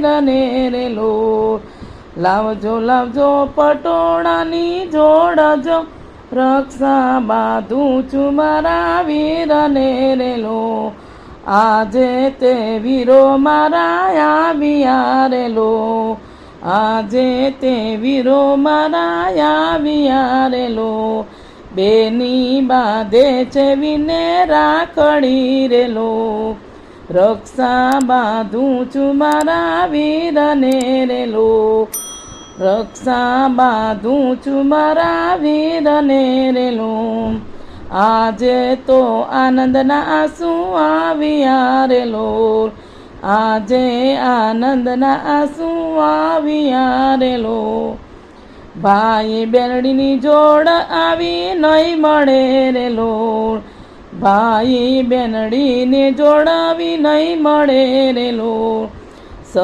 વીરને રેલો લાવજો લાવજો પટોળાની જોડજો રક્ષા બાંધું છું મારા વીરને રેલો આજે તે વીરો મારા આવ્યા રેલો આજે તે વીરો મારા આવ્યા રેલો બેની બાંધે છે વિને રાખડી રેલો રક્ષા બાંધું છું મારા વીરને રેલો રક્ષા બાંધું છું મારા વીરને રેલો આજે તો આનંદના આંસુ આવ્યા રેલો આજે આનંદના આંસુ આવ્યા રેલો ભાઈ બેનડીની જોડ આવી નહીં મળે રેલો ભાઈ બેનડીને જોડ આવી નહીં મળે રેલો